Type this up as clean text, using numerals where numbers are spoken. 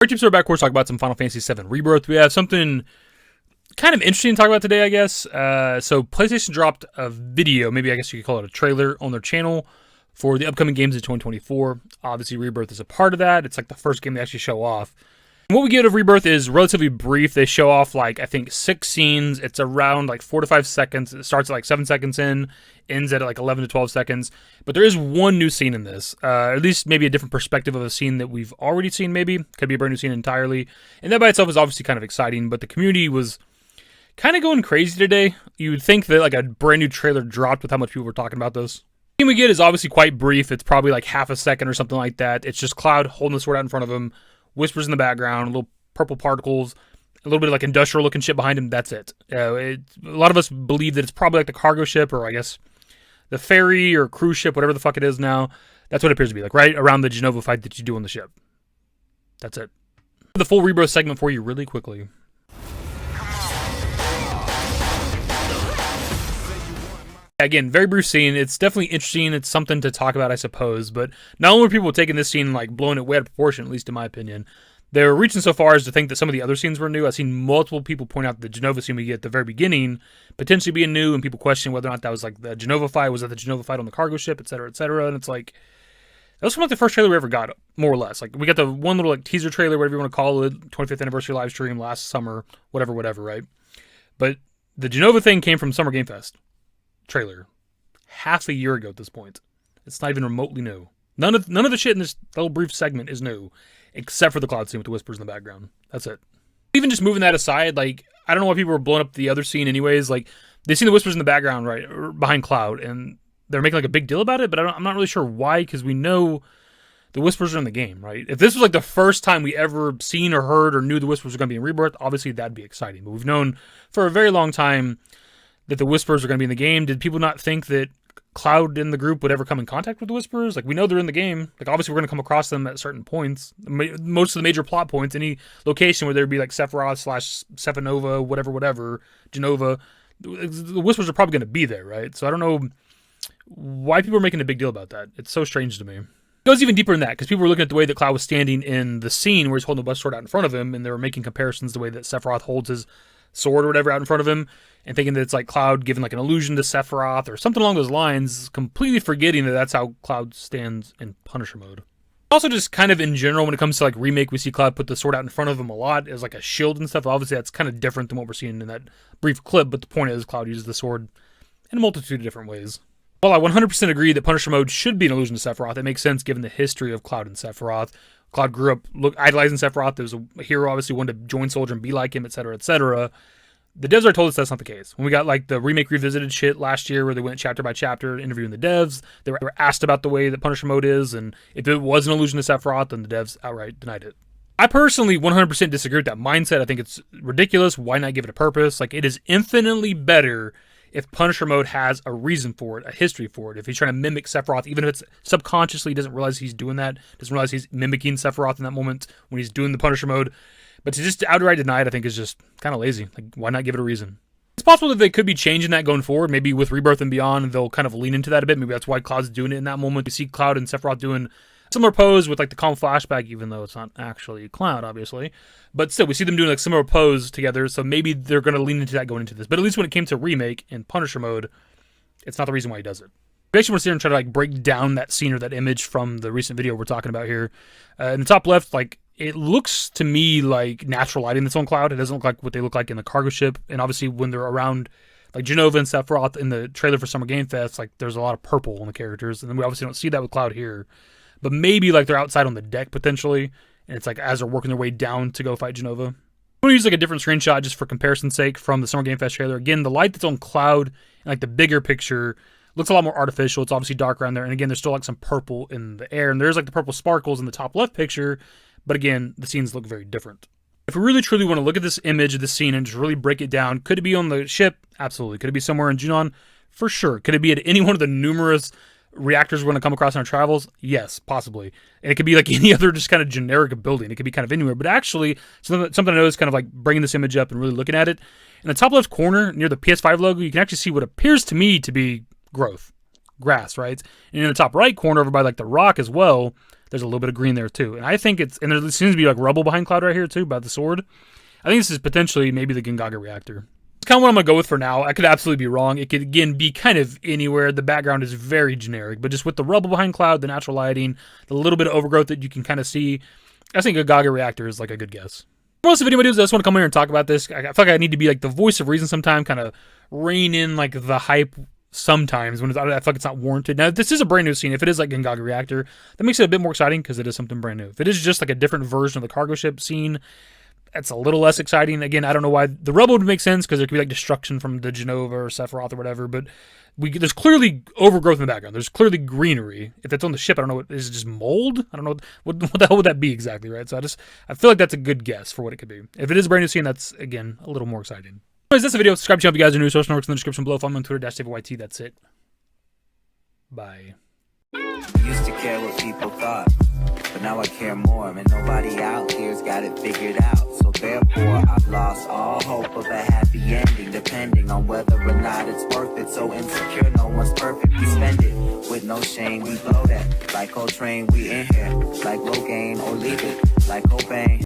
Alright, tips are back. We're talking about some Final Fantasy VII Rebirth. We have something kind of interesting to talk about today, I guess. So PlayStation dropped a video, maybe I guess you could call it a trailer, on their channel for the upcoming games in 2024. Obviously, Rebirth is a part of that. It's like the first game they actually show off. And what we get of Rebirth is relatively brief. They show off, like, I think 6 scenes. It's around like 4 to 5 seconds. It starts at like 7 seconds in, ends at like 11 to 12 seconds. But there is one new scene in this, at least maybe a different perspective of a scene that we've already seen, maybe. Could be a brand new scene entirely. And that by itself is obviously kind of exciting, but the community was kind of going crazy today. You would think that like a brand new trailer dropped with how much people were talking about this. The scene we get is obviously quite brief. It's probably like half a second or something like that. It's just Cloud holding the sword out in front of him, whispers in the background, little purple particles, a little bit of like industrial looking shit behind him. That's it. A lot of us believe that it's probably like the cargo ship, or I guess the ferry or cruise ship, whatever the fuck it is now. That's what it appears to be, like right around the Genova fight that you do on the ship. That's it. The full Rebirth segment for you really quickly. Again, very brief scene. It's definitely interesting. It's something to talk about, I suppose. But not only are people taking this scene like blowing it way out of proportion, at least in my opinion, they're reaching so far as to think that some of the other scenes were new. I've seen multiple people point out the Genova scene we get at the very beginning potentially being new, and people question whether or not that was like the Genova fight. Was that the Genova fight on the cargo ship, etc., etc.? And it's like, that was from like the first trailer we ever got, more or less. Like, we got the one little like teaser trailer, whatever you want to call it, 25th anniversary live stream last summer, whatever, right? But the Genova thing came from Summer Game Fest trailer half a year ago at this point. It's not even remotely new. None of the shit in this little brief segment is new, except for the Cloud scene with the whispers in the background. That's it. Even just moving that aside, like, I don't know why people were blowing up the other scene anyways. Like, they seen the whispers in the background, right, behind Cloud, and they're making like a big deal about it, but I'm not really sure why, because we know the whispers are in the game, right? If this was like the first time we ever seen or heard or knew the whispers were going to be in Rebirth, obviously that'd be exciting. But we've known for a very long time that the whispers are going to be in the game. Did people not think that Cloud in the group would ever come in contact with the whispers? Like, we know they're in the game. Like, obviously we're going to come across them at certain points. Most of the major plot points, any location where there'd be like Sephiroth / Sephinova, whatever, Genova, the whispers are probably going to be there, right? So I don't know why people are making a big deal about that. It's so strange to me. It goes even deeper than that, because people were looking at the way that Cloud was standing in the scene where he's holding the bus sword out in front of him, and they were making comparisons to the way that Sephiroth holds his sword or whatever out in front of him, and thinking that it's like Cloud giving like an allusion to Sephiroth or something along those lines, completely forgetting that that's how Cloud stands in Punisher mode. Also, just kind of in general, when it comes to like Remake, we see Cloud put the sword out in front of him a lot as like a shield and stuff. Obviously, that's kind of different than what we're seeing in that brief clip, but the point is Cloud uses the sword in a multitude of different ways. While I 100% agree that Punisher mode should be an allusion to Sephiroth, it makes sense given the history of Cloud and Sephiroth. Cloud grew up idolizing Sephiroth. There was a hero, obviously, wanted to join Soldier and be like him, etc., etc. The devs already told us that's not the case. When we got like the Remake Revisited shit last year, where they went chapter by chapter interviewing the devs, they were asked about the way that Punisher mode is, and if it was an allusion to Sephiroth, then the devs outright denied it. I personally 100% disagree with that mindset. I think it's ridiculous. Why not give it a purpose? Like, it is infinitely better if Punisher mode has a reason for it, a history for it. If he's trying to mimic Sephiroth, even if it's subconsciously, he doesn't realize he's doing that, doesn't realize he's mimicking Sephiroth in that moment when he's doing the Punisher mode. But to just outright deny it, I think, is just kind of lazy. Like, why not give it a reason? It's possible that they could be changing that going forward. Maybe with Rebirth and beyond, they'll kind of lean into that a bit. Maybe that's why Cloud's doing it in that moment. You see Cloud and Sephiroth doing a similar pose with like the calm flashback, even though it's not actually Cloud, obviously. But still, we see them doing like similar pose together, so maybe they're going to lean into that going into this. But at least when it came to Remake and Punisher mode, it's not the reason why he does it. We actually want to sit here and try to like break down that scene or that image from the recent video we're talking about here. In the top left, like, it looks to me like natural lighting that's on Cloud. It doesn't look like what they look like in the cargo ship. And obviously when they're around like Genova and Sephiroth in the trailer for Summer Game Fest, like, there's a lot of purple on the characters. And then we obviously don't see that with Cloud here. But maybe like they're outside on the deck potentially, and it's like as they're working their way down to go fight Genova. I'm going to use like a different screenshot just for comparison's sake from the Summer Game Fest trailer. Again, the light that's on Cloud and like the bigger picture looks a lot more artificial. It's obviously dark around there. And again, there's still like some purple in the air, and there's like the purple sparkles in the top left picture. But again, the scenes look very different. If we really truly want to look at this image of the scene and just really break it down, could it be on the ship? Absolutely. Could it be somewhere in Junon? For sure. Could it be at any one of the numerous reactors we're going to come across in our travels? Yes, possibly. And it could be like any other just kind of generic building. It could be kind of anywhere. But actually, something I know is kind of like bringing this image up and really looking at it. In the top left corner, near the PS5 logo, you can actually see what appears to me to be grass, right? And in the top right corner, over by like the rock as well, there's a little bit of green there too. And I think it's, and there seems to be like rubble behind Cloud right here too, by the sword. I think this is potentially maybe the Gongaga reactor. It's kind of what I'm going to go with for now. I could absolutely be wrong. It could, again, be kind of anywhere. The background is very generic, but just with the rubble behind Cloud, the natural lighting, the little bit of overgrowth that you can kind of see, I think a Gongaga reactor is like a good guess. Most of the video videos, I just want to come here and talk about this. I feel like I need to be like the voice of reason sometime, kind of rein in like the hype sometimes when I feel like it's not warranted. Now, this is a brand new scene. If it is like Gongaga reactor, that makes it a bit more exciting because it is something brand new. If it is just like a different version of the cargo ship scene, that's a little less exciting. Again, I don't know why. The rubble would make sense because there could be like destruction from the Genova or Sephiroth or whatever, but there's clearly overgrowth in the background. There's clearly greenery. If that's on the ship, I don't know. What is it, just mold? I don't know. What the hell would that be exactly, right? So I feel like that's a good guess for what it could be. If it is a brand new scene, that's, again, a little more exciting. Anyways, that's the video. Subscribe to the channel if you guys are new. Social networks in the description below. Follow me on Twitter, #DavidYT. That's it. Bye. Used to care what people thought, but now I care more, and nobody out here's got it figured out. So therefore, I've lost all hope of a happy ending, depending on whether or not it's worth it. So insecure, no one's perfect. We spend it with no shame. We blow that like Coltrane. We in here like Rogaine, or leave it like Cobain.